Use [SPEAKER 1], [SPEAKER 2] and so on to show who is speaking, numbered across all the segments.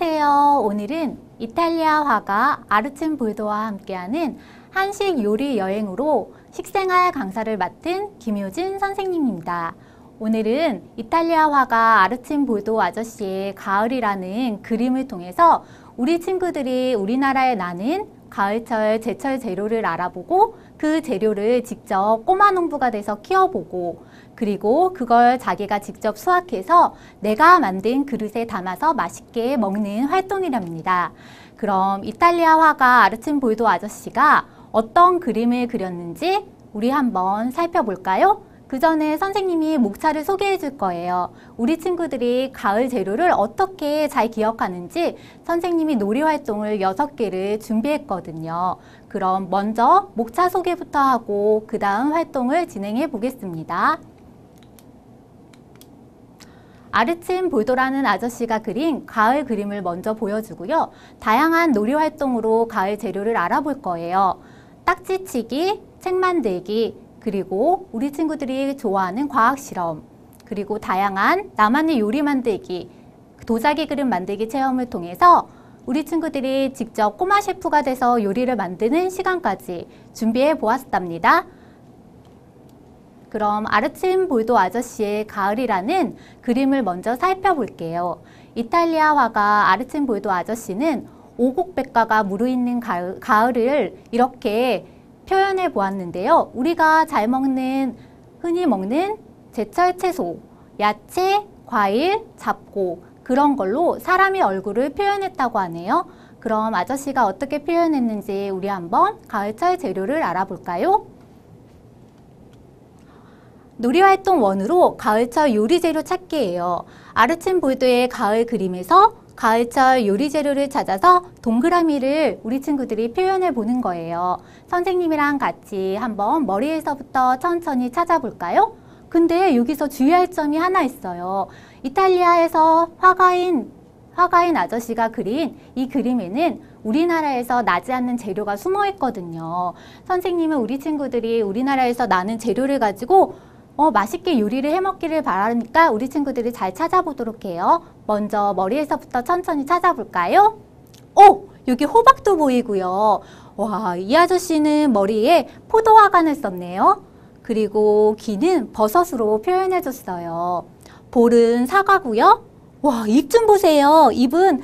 [SPEAKER 1] 안녕하세요. 오늘은 이탈리아 화가 아르첸볼도와 함께하는 한식 요리 여행으로 식생활 강사를 맡은 김효진 선생님입니다. 오늘은 이탈리아 화가 아르첸볼도 아저씨의 가을이라는 그림을 통해서 우리 친구들이 우리나라에 나는 가을철 제철 재료를 알아보고 그 재료를 직접 꼬마 농부가 돼서 키워보고 그리고 그걸 자기가 직접 수확해서 내가 만든 그릇에 담아서 맛있게 먹는 활동이랍니다. 그럼 이탈리아 화가 아르첸볼도 아저씨가 어떤 그림을 그렸는지 우리 한번 살펴볼까요? 그 전에 선생님이 목차를 소개해 줄 거예요. 우리 친구들이 가을 재료를 어떻게 잘 기억하는지 선생님이 놀이 활동을 6개를 준비했거든요. 그럼 먼저 목차 소개부터 하고 그 다음 활동을 진행해 보겠습니다. 아르첸볼도라는 아저씨가 그린 가을 그림을 먼저 보여주고요. 다양한 놀이 활동으로 가을 재료를 알아볼 거예요. 딱지치기, 책 만들기, 그리고 우리 친구들이 좋아하는 과학 실험, 그리고 다양한 나만의 요리 만들기, 도자기 그릇 만들기 체험을 통해서 우리 친구들이 직접 꼬마 셰프가 돼서 요리를 만드는 시간까지 준비해 보았답니다. 그럼 아르첸볼도 아저씨의 가을이라는 그림을 먼저 살펴볼게요. 이탈리아 화가 아르첸볼도 아저씨는 오곡백과가 무르익는 가을을 이렇게 표현해 보았는데요. 우리가 잘 먹는, 흔히 먹는 제철 채소, 야채, 과일, 잡고 그런 걸로 사람의 얼굴을 표현했다고 하네요. 그럼 아저씨가 어떻게 표현했는지 우리 한번 가을철 재료를 알아볼까요? 놀이활동 1으로 가을철 요리 재료 찾기예요. 아르첸볼도의 가을 그림에서 가을철 요리 재료를 찾아서 동그라미를 우리 친구들이 표현해 보는 거예요. 선생님이랑 같이 한번 머리에서부터 천천히 찾아볼까요? 근데 여기서 주의할 점이 하나 있어요. 이탈리아에서 화가인 아저씨가 그린 이 그림에는 우리나라에서 나지 않는 재료가 숨어 있거든요. 선생님은 우리 친구들이 우리나라에서 나는 재료를 가지고 맛있게 요리를 해먹기를 바라니까 우리 친구들이 잘 찾아보도록 해요. 먼저 머리에서부터 천천히 찾아볼까요? 여기 호박도 보이고요. 와, 이 아저씨는 머리에 포도화관을 썼네요. 그리고 귀는 버섯으로 표현해줬어요. 볼은 사과고요. 와, 입 좀 보세요. 입은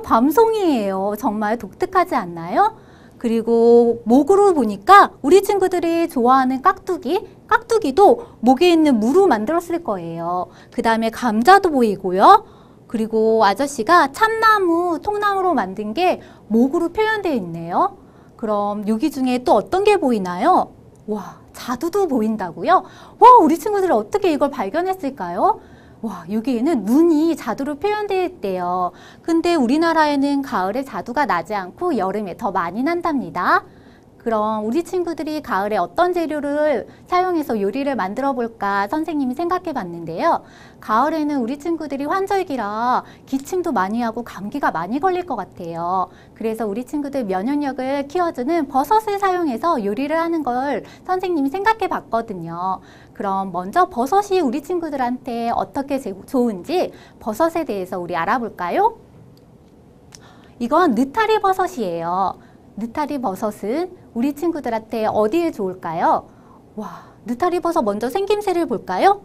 [SPEAKER 1] 밤송이에요. 정말 독특하지 않나요? 그리고 목으로 보니까 우리 친구들이 좋아하는 깍두기도 목에 있는 무로 만들었을 거예요. 그 다음에 감자도 보이고요. 그리고 아저씨가 참나무, 통나무로 만든 게 목으로 표현되어 있네요. 그럼 여기 중에 또 어떤 게 보이나요? 와, 자두도 보인다고요? 와, 우리 친구들이 어떻게 이걸 발견했을까요? 와, 여기에는 눈이 자두로 표현되어 있대요. 근데 우리나라에는 가을에 자두가 나지 않고 여름에 더 많이 난답니다. 그럼 우리 친구들이 가을에 어떤 재료를 사용해서 요리를 만들어 볼까 선생님이 생각해 봤는데요. 가을에는 우리 친구들이 환절기라 기침도 많이 하고 감기가 많이 걸릴 것 같아요. 그래서 우리 친구들 면역력을 키워주는 버섯을 사용해서 요리를 하는 걸 선생님이 생각해 봤거든요. 그럼 먼저 버섯이 우리 친구들한테 어떻게 좋은지 버섯에 대해서 우리 알아볼까요? 이건 느타리 버섯이에요. 느타리 버섯은 우리 친구들한테 어디에 좋을까요? 와, 느타리 버섯 먼저 생김새를 볼까요?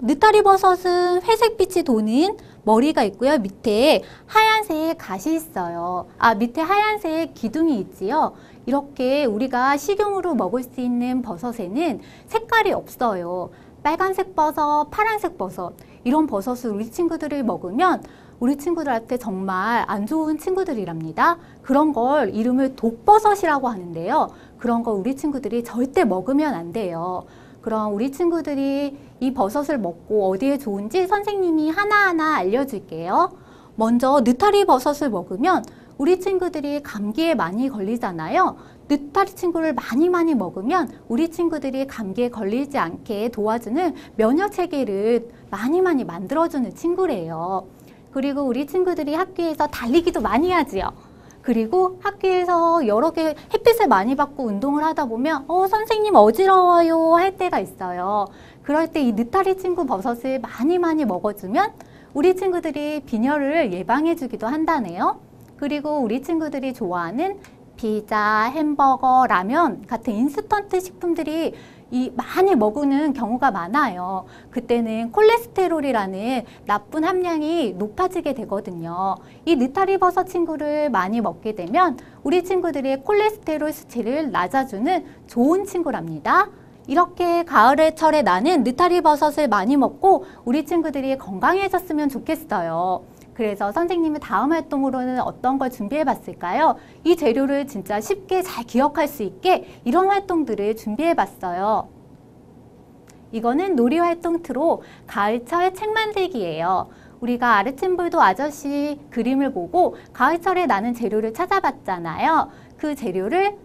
[SPEAKER 1] 느타리 버섯은 회색빛이 도는 머리가 있고요. 밑에 하얀색 갓이 있어요. 밑에 하얀색 기둥이 있지요. 이렇게 우리가 식용으로 먹을 수 있는 버섯에는 색깔이 없어요. 빨간색 버섯, 파란색 버섯 이런 버섯을 우리 친구들이 먹으면 우리 친구들한테 정말 안 좋은 친구들이랍니다. 그런 걸 이름을 독버섯이라고 하는데요. 그런 거 우리 친구들이 절대 먹으면 안 돼요. 그럼 우리 친구들이 이 버섯을 먹고 어디에 좋은지 선생님이 하나하나 알려줄게요. 먼저 느타리 버섯을 먹으면 우리 친구들이 감기에 많이 걸리잖아요. 느타리 친구를 많이 먹으면 우리 친구들이 감기에 걸리지 않게 도와주는 면역 체계를 많이 만들어주는 친구래요. 그리고 우리 친구들이 학교에서 달리기도 많이 하지요. 그리고 학교에서 여러 개 햇빛을 많이 받고 운동을 하다 보면 선생님 어지러워요 할 때가 있어요. 그럴 때 이 느타리 친구 버섯을 많이 먹어주면 우리 친구들이 빈혈을 예방해 주기도 한다네요. 그리고 우리 친구들이 좋아하는 피자, 햄버거, 라면 같은 인스턴트 식품들이 많이 먹는 경우가 많아요. 그때는 콜레스테롤이라는 나쁜 함량이 높아지게 되거든요. 이 느타리 버섯 친구를 많이 먹게 되면 우리 친구들의 콜레스테롤 수치를 낮아주는 좋은 친구랍니다. 이렇게 가을철에 나는 느타리 버섯을 많이 먹고 우리 친구들이 건강해졌으면 좋겠어요. 그래서 선생님이 다음 활동으로는 어떤 걸 준비해 봤을까요? 이 재료를 진짜 쉽게 잘 기억할 수 있게 이런 활동들을 준비해 봤어요. 이거는 놀이활동 트로 가을철 책 만들기예요. 우리가 아르침볼도 아저씨 그림을 보고 가을철에 나는 재료를 찾아봤잖아요. 그 재료를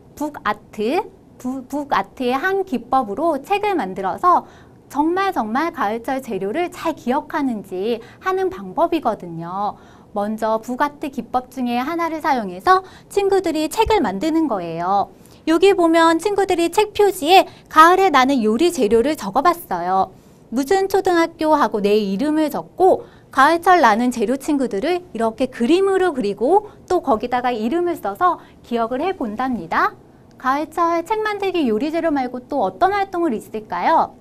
[SPEAKER 1] 북아트의 한 기법으로 책을 만들어서 정말 가을철 재료를 잘 기억하는지 하는 방법이거든요. 먼저 북아트 기법 중에 하나를 사용해서 친구들이 책을 만드는 거예요. 여기 보면 친구들이 책 표지에 가을에 나는 요리 재료를 적어봤어요. 무슨 초등학교 하고 내 이름을 적고 가을철 나는 재료 친구들을 이렇게 그림으로 그리고 또 거기다가 이름을 써서 기억을 해본답니다. 가을철 책 만들기 요리 재료 말고 또 어떤 활동을 있을까요?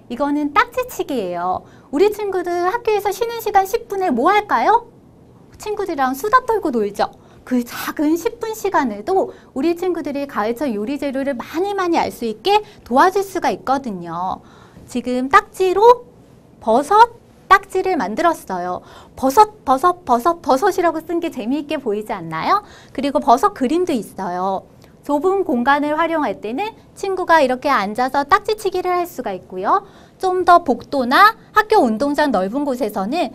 [SPEAKER 1] 이거는 딱지치기예요. 우리 친구들 학교에서 쉬는 시간 10분에 뭐 할까요? 친구들이랑 수다 떨고 놀죠. 그 작은 10분 시간에도 우리 친구들이 가을철 요리 재료를 많이 알 수 있게 도와줄 수가 있거든요. 지금 딱지로 버섯 딱지를 만들었어요. 버섯이라고 쓴 게 재미있게 보이지 않나요? 그리고 버섯 그림도 있어요. 좁은 공간을 활용할 때는 친구가 이렇게 앉아서 딱지치기를 할 수가 있고요. 좀 더 복도나 학교 운동장 넓은 곳에서는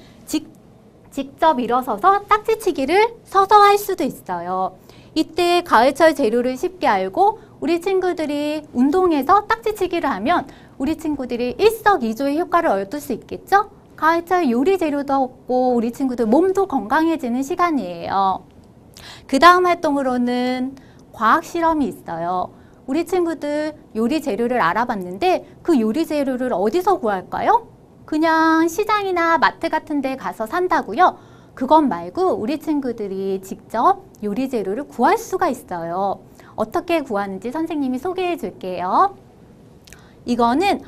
[SPEAKER 1] 직접 일어서서 딱지치기를 서서 할 수도 있어요. 이때 가을철 재료를 쉽게 알고 우리 친구들이 운동해서 딱지치기를 하면 우리 친구들이 일석이조의 효과를 얻을 수 있겠죠? 가을철 요리 재료도 얻고 우리 친구들 몸도 건강해지는 시간이에요. 그 다음 활동으로는 과학 실험이 있어요. 우리 친구들 요리 재료를 알아봤는데 그 요리 재료를 어디서 구할까요? 그냥 시장이나 마트 같은 데 가서 산다고요? 그것 말고 우리 친구들이 직접 요리 재료를 구할 수가 있어요. 어떻게 구하는지 선생님이 소개해 줄게요. 이거는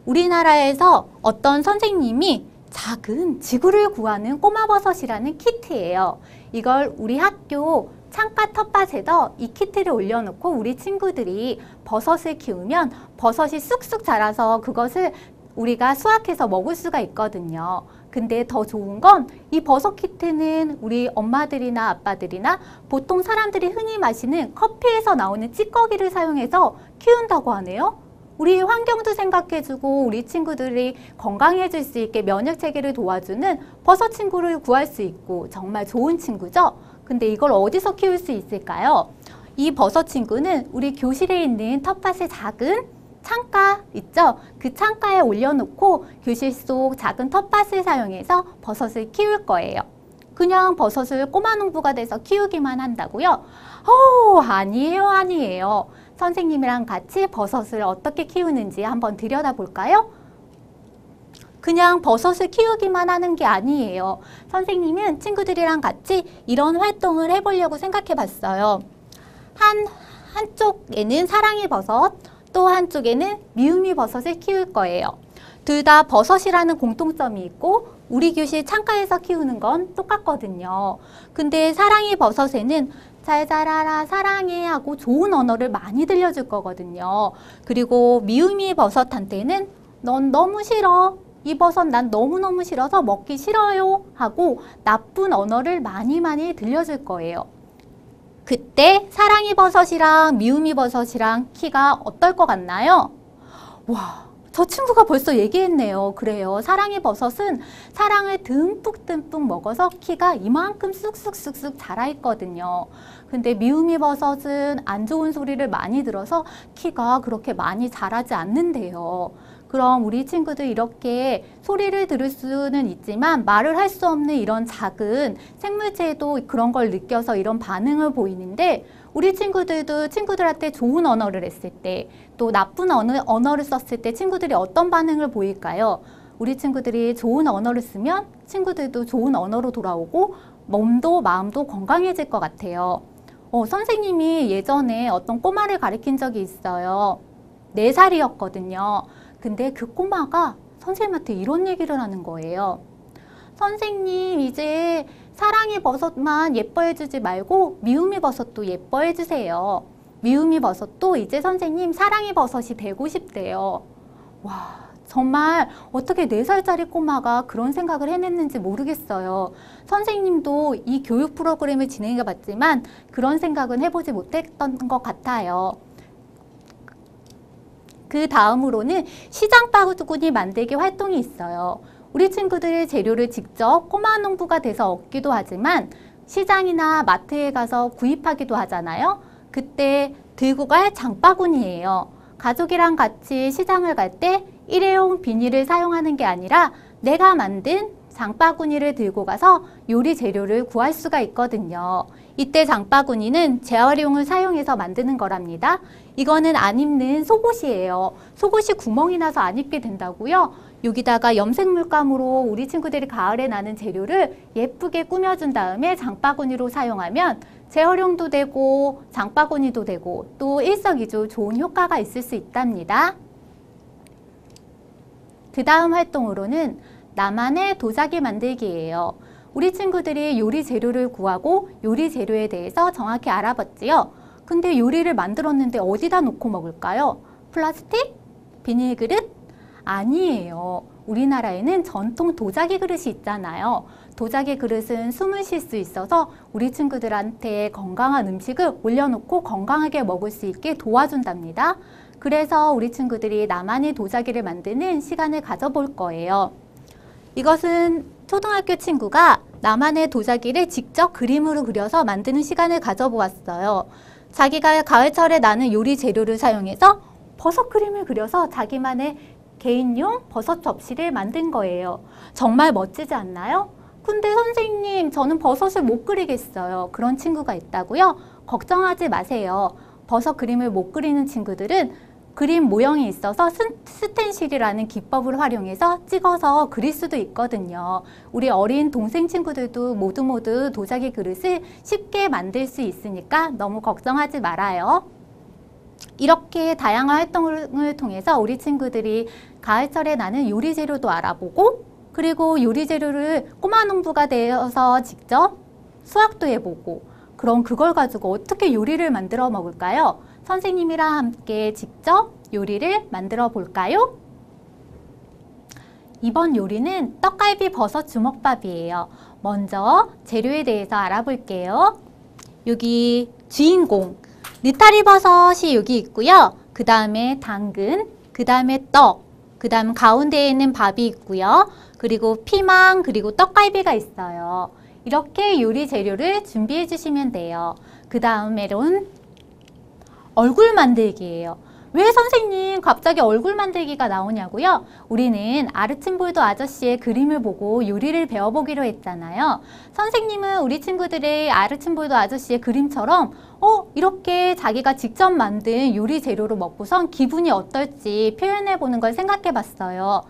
[SPEAKER 1] 우리나라에서 어떤 선생님이 작은 지구를 구하는 꼬마버섯이라는 키트예요. 이걸 우리 학교 창가 텃밭에다 이 키트를 올려놓고 우리 친구들이 버섯을 키우면 버섯이 쑥쑥 자라서 그것을 우리가 수확해서 먹을 수가 있거든요. 근데 더 좋은 건 이 버섯 키트는 우리 엄마들이나 아빠들이나 보통 사람들이 흔히 마시는 커피에서 나오는 찌꺼기를 사용해서 키운다고 하네요. 우리 환경도 생각해주고 우리 친구들이 건강해질 수 있게 면역 체계를 도와주는 버섯 친구를 구할 수 있고 정말 좋은 친구죠. 근데 이걸 어디서 키울 수 있을까요? 이 버섯 친구는 우리 교실에 있는 텃밭의 작은 창가 있죠? 그 창가에 올려놓고 교실 속 작은 텃밭을 사용해서 버섯을 키울 거예요. 그냥 버섯을 꼬마 농부가 돼서 키우기만 한다고요? 아니에요. 선생님이랑 같이 버섯을 어떻게 키우는지 한번 들여다볼까요? 그냥 버섯을 키우기만 하는 게 아니에요. 선생님은 친구들이랑 같이 이런 활동을 해보려고 생각해 봤어요. 한쪽에는 사랑이 버섯, 또 한쪽에는 미우미 버섯을 키울 거예요. 둘 다 버섯이라는 공통점이 있고 우리 교실 창가에서 키우는 건 똑같거든요. 근데 사랑이 버섯에는 잘 자라라 사랑해 하고 좋은 언어를 많이 들려줄 거거든요. 그리고 미우미 버섯한테는 넌 너무 싫어. 이 버섯 난 너무너무 싫어서 먹기 싫어요 하고 나쁜 언어를 많이 들려줄 거예요. 그때 사랑이 버섯이랑 미우미 버섯이랑 키가 어떨 것 같나요? 와, 저 친구가 벌써 얘기했네요. 그래요. 사랑이 버섯은 사랑을 듬뿍 먹어서 키가 이만큼 쑥쑥 자라 있거든요. 근데 미우미 버섯은 안 좋은 소리를 많이 들어서 키가 그렇게 많이 자라지 않는데요. 그럼 우리 친구들 이렇게 소리를 들을 수는 있지만 말을 할 수 없는 이런 작은 생물체도 그런 걸 느껴서 이런 반응을 보이는데 우리 친구들도 친구들한테 좋은 언어를 했을 때 또 나쁜 언어를 썼을 때 친구들이 어떤 반응을 보일까요? 우리 친구들이 좋은 언어를 쓰면 친구들도 좋은 언어로 돌아오고 몸도 마음도 건강해질 것 같아요. 선생님이 예전에 어떤 꼬마를 가르친 적이 있어요. 4살이었거든요. 근데 그 꼬마가 선생님한테 이런 얘기를 하는 거예요. 선생님, 이제 사랑이 버섯만 예뻐해주지 말고 미움이 버섯도 예뻐해주세요. 미움이 버섯도 이제 선생님 사랑이 버섯이 되고 싶대요. 와, 정말 어떻게 4살짜리 꼬마가 그런 생각을 해냈는지 모르겠어요. 선생님도 이 교육 프로그램을 진행해 봤지만 그런 생각은 해보지 못했던 것 같아요. 그 다음으로는 시장 바구니 만들기 활동이 있어요. 우리 친구들 재료를 직접 꼬마 농부가 돼서 얻기도 하지만 시장이나 마트에 가서 구입하기도 하잖아요. 그때 들고 갈 장바구니예요. 가족이랑 같이 시장을 갈 때 일회용 비닐을 사용하는 게 아니라 내가 만든 장바구니를 들고 가서 요리 재료를 구할 수가 있거든요. 이때 장바구니는 재활용을 사용해서 만드는 거랍니다. 이거는 안 입는 속옷이에요. 속옷이 구멍이 나서 안 입게 된다고요? 여기다가 염색 물감으로 우리 친구들이 가을에 나는 재료를 예쁘게 꾸며준 다음에 장바구니로 사용하면 재활용도 되고 장바구니도 되고 또 일석이조 좋은 효과가 있을 수 있답니다. 그 다음 활동으로는 나만의 도자기 만들기예요. 우리 친구들이 요리 재료를 구하고 요리 재료에 대해서 정확히 알아봤지요. 근데 요리를 만들었는데 어디다 놓고 먹을까요? 플라스틱? 비닐 그릇? 아니에요. 우리나라에는 전통 도자기 그릇이 있잖아요. 도자기 그릇은 숨을 쉴 수 있어서 우리 친구들한테 건강한 음식을 올려놓고 건강하게 먹을 수 있게 도와준답니다. 그래서 우리 친구들이 나만의 도자기를 만드는 시간을 가져볼 거예요. 이것은 초등학교 친구가 나만의 도자기를 직접 그림으로 그려서 만드는 시간을 가져보았어요. 자기가 가을철에 나는 요리 재료를 사용해서 버섯 그림을 그려서 자기만의 개인용 버섯 접시를 만든 거예요. 정말 멋지지 않나요? 근데 선생님, 저는 버섯을 못 그리겠어요. 그런 친구가 있다고요? 걱정하지 마세요. 버섯 그림을 못 그리는 친구들은 그림 모형이 있어서 스텐실이라는 기법을 활용해서 찍어서 그릴 수도 있거든요. 우리 어린 동생 친구들도 모두 도자기 그릇을 쉽게 만들 수 있으니까 너무 걱정하지 말아요. 이렇게 다양한 활동을 통해서 우리 친구들이 가을철에 나는 요리 재료도 알아보고 그리고 요리 재료를 꼬마 농부가 되어서 직접 수확도 해보고 그럼 그걸 가지고 어떻게 요리를 만들어 먹을까요? 선생님이랑 함께 직접 요리를 만들어 볼까요? 이번 요리는 떡갈비 버섯 주먹밥이에요. 먼저 재료에 대해서 알아볼게요. 여기 주인공 느타리 버섯이 여기 있고요. 그 다음에 당근, 그 다음에 떡, 그 다음 가운데에 있는 밥이 있고요. 그리고 피망, 그리고 떡갈비가 있어요. 이렇게 요리 재료를 준비해 주시면 돼요. 그 다음에는 얼굴 만들기예요. 왜 선생님 갑자기 얼굴 만들기가 나오냐고요? 우리는 아르침볼도 아저씨의 그림을 보고 요리를 배워보기로 했잖아요. 선생님은 우리 친구들의 아르침볼도 아저씨의 그림처럼 이렇게 자기가 직접 만든 요리 재료로 먹고선 기분이 어떨지 표현해보는 걸 생각해봤어요.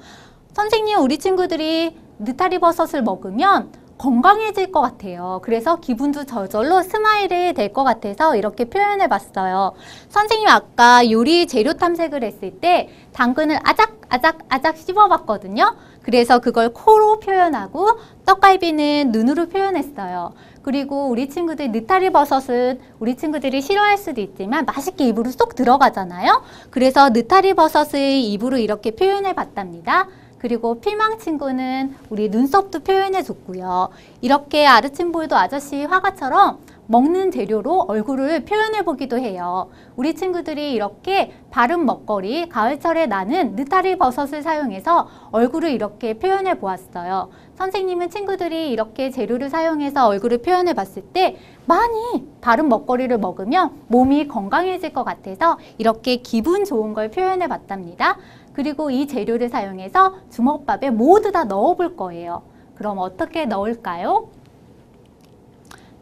[SPEAKER 1] 선생님, 우리 친구들이 느타리 버섯을 먹으면 건강해질 것 같아요. 그래서 기분도 저절로 스마일이 될 것 같아서 이렇게 표현해 봤어요. 선생님 아까 요리 재료 탐색을 했을 때 당근을 아작 씹어 봤거든요. 그래서 그걸 코로 표현하고 떡갈비는 눈으로 표현했어요. 그리고 우리 친구들 느타리 버섯은 우리 친구들이 싫어할 수도 있지만 맛있게 입으로 쏙 들어가잖아요. 그래서 느타리 버섯을 입으로 이렇게 표현해 봤답니다. 그리고 피망 친구는 우리 눈썹도 표현해 줬고요. 이렇게 아르침볼도 아저씨 화가처럼 먹는 재료로 얼굴을 표현해 보기도 해요. 우리 친구들이 이렇게 바른 먹거리, 가을철에 나는 느타리 버섯을 사용해서 얼굴을 이렇게 표현해 보았어요. 선생님은 친구들이 이렇게 재료를 사용해서 얼굴을 표현해 봤을 때 많이 바른 먹거리를 먹으면 몸이 건강해질 것 같아서 이렇게 기분 좋은 걸 표현해 봤답니다. 그리고 이 재료를 사용해서 주먹밥에 모두 다 넣어 볼 거예요. 그럼 어떻게 넣을까요?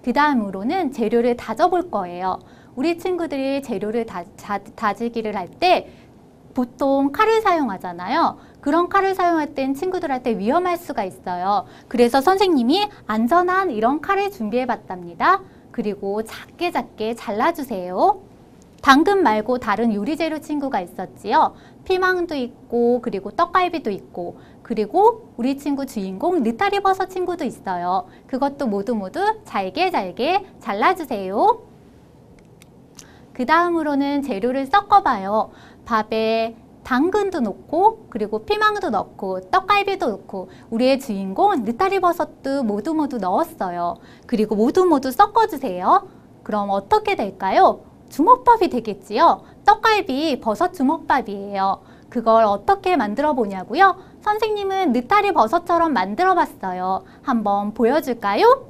[SPEAKER 1] 그 다음으로는 재료를 다져 볼 거예요. 우리 친구들이 재료를 다지기를 할 때 보통 칼을 사용하잖아요. 그런 칼을 사용할 땐 친구들한테 위험할 수가 있어요. 그래서 선생님이 안전한 이런 칼을 준비해 봤답니다. 그리고 작게 작게 잘라주세요. 당근 말고 다른 요리 재료 친구가 있었지요. 피망도 있고 그리고 떡갈비도 있고 그리고 우리 친구 주인공 느타리 버섯 친구도 있어요. 그것도 모두 잘게 잘라주세요. 그 다음으로는 재료를 섞어봐요. 밥에 당근도 넣고 그리고 피망도 넣고 떡갈비도 넣고 우리의 주인공 느타리 버섯도 모두 넣었어요. 그리고 모두 섞어주세요. 그럼 어떻게 될까요? 주먹밥이 되겠지요. 떡갈비 버섯 주먹밥이에요. 그걸 어떻게 만들어 보냐고요? 선생님은 느타리 버섯처럼 만들어 봤어요. 한번 보여줄까요?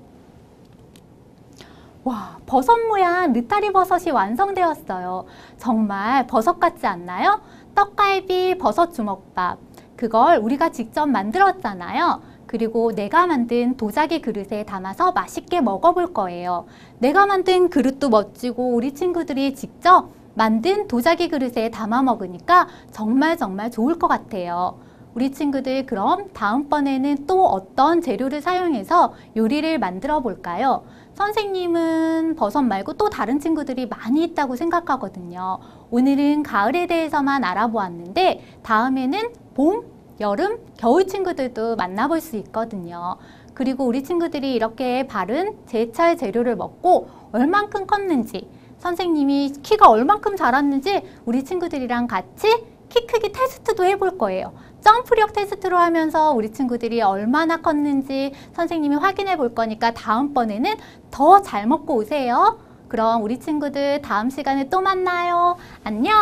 [SPEAKER 1] 와, 버섯 모양 느타리 버섯이 완성되었어요. 정말 버섯 같지 않나요? 떡갈비 버섯 주먹밥. 그걸 우리가 직접 만들었잖아요. 그리고 내가 만든 도자기 그릇에 담아서 맛있게 먹어볼 거예요. 내가 만든 그릇도 멋지고 우리 친구들이 직접 만든 도자기 그릇에 담아 먹으니까 정말 좋을 것 같아요. 우리 친구들 그럼 다음번에는 또 어떤 재료를 사용해서 요리를 만들어 볼까요? 선생님은 버섯 말고 또 다른 친구들이 많이 있다고 생각하거든요. 오늘은 가을에 대해서만 알아보았는데 다음에는 봄, 여름, 겨울 친구들도 만나볼 수 있거든요. 그리고 우리 친구들이 이렇게 바른 제철 재료를 먹고 얼만큼 컸는지, 선생님이 키가 얼만큼 자랐는지 우리 친구들이랑 같이 키 크기 테스트도 해볼 거예요. 점프력 테스트로 하면서 우리 친구들이 얼마나 컸는지 선생님이 확인해 볼 거니까 다음번에는 더 잘 먹고 오세요. 그럼 우리 친구들 다음 시간에 또 만나요. 안녕!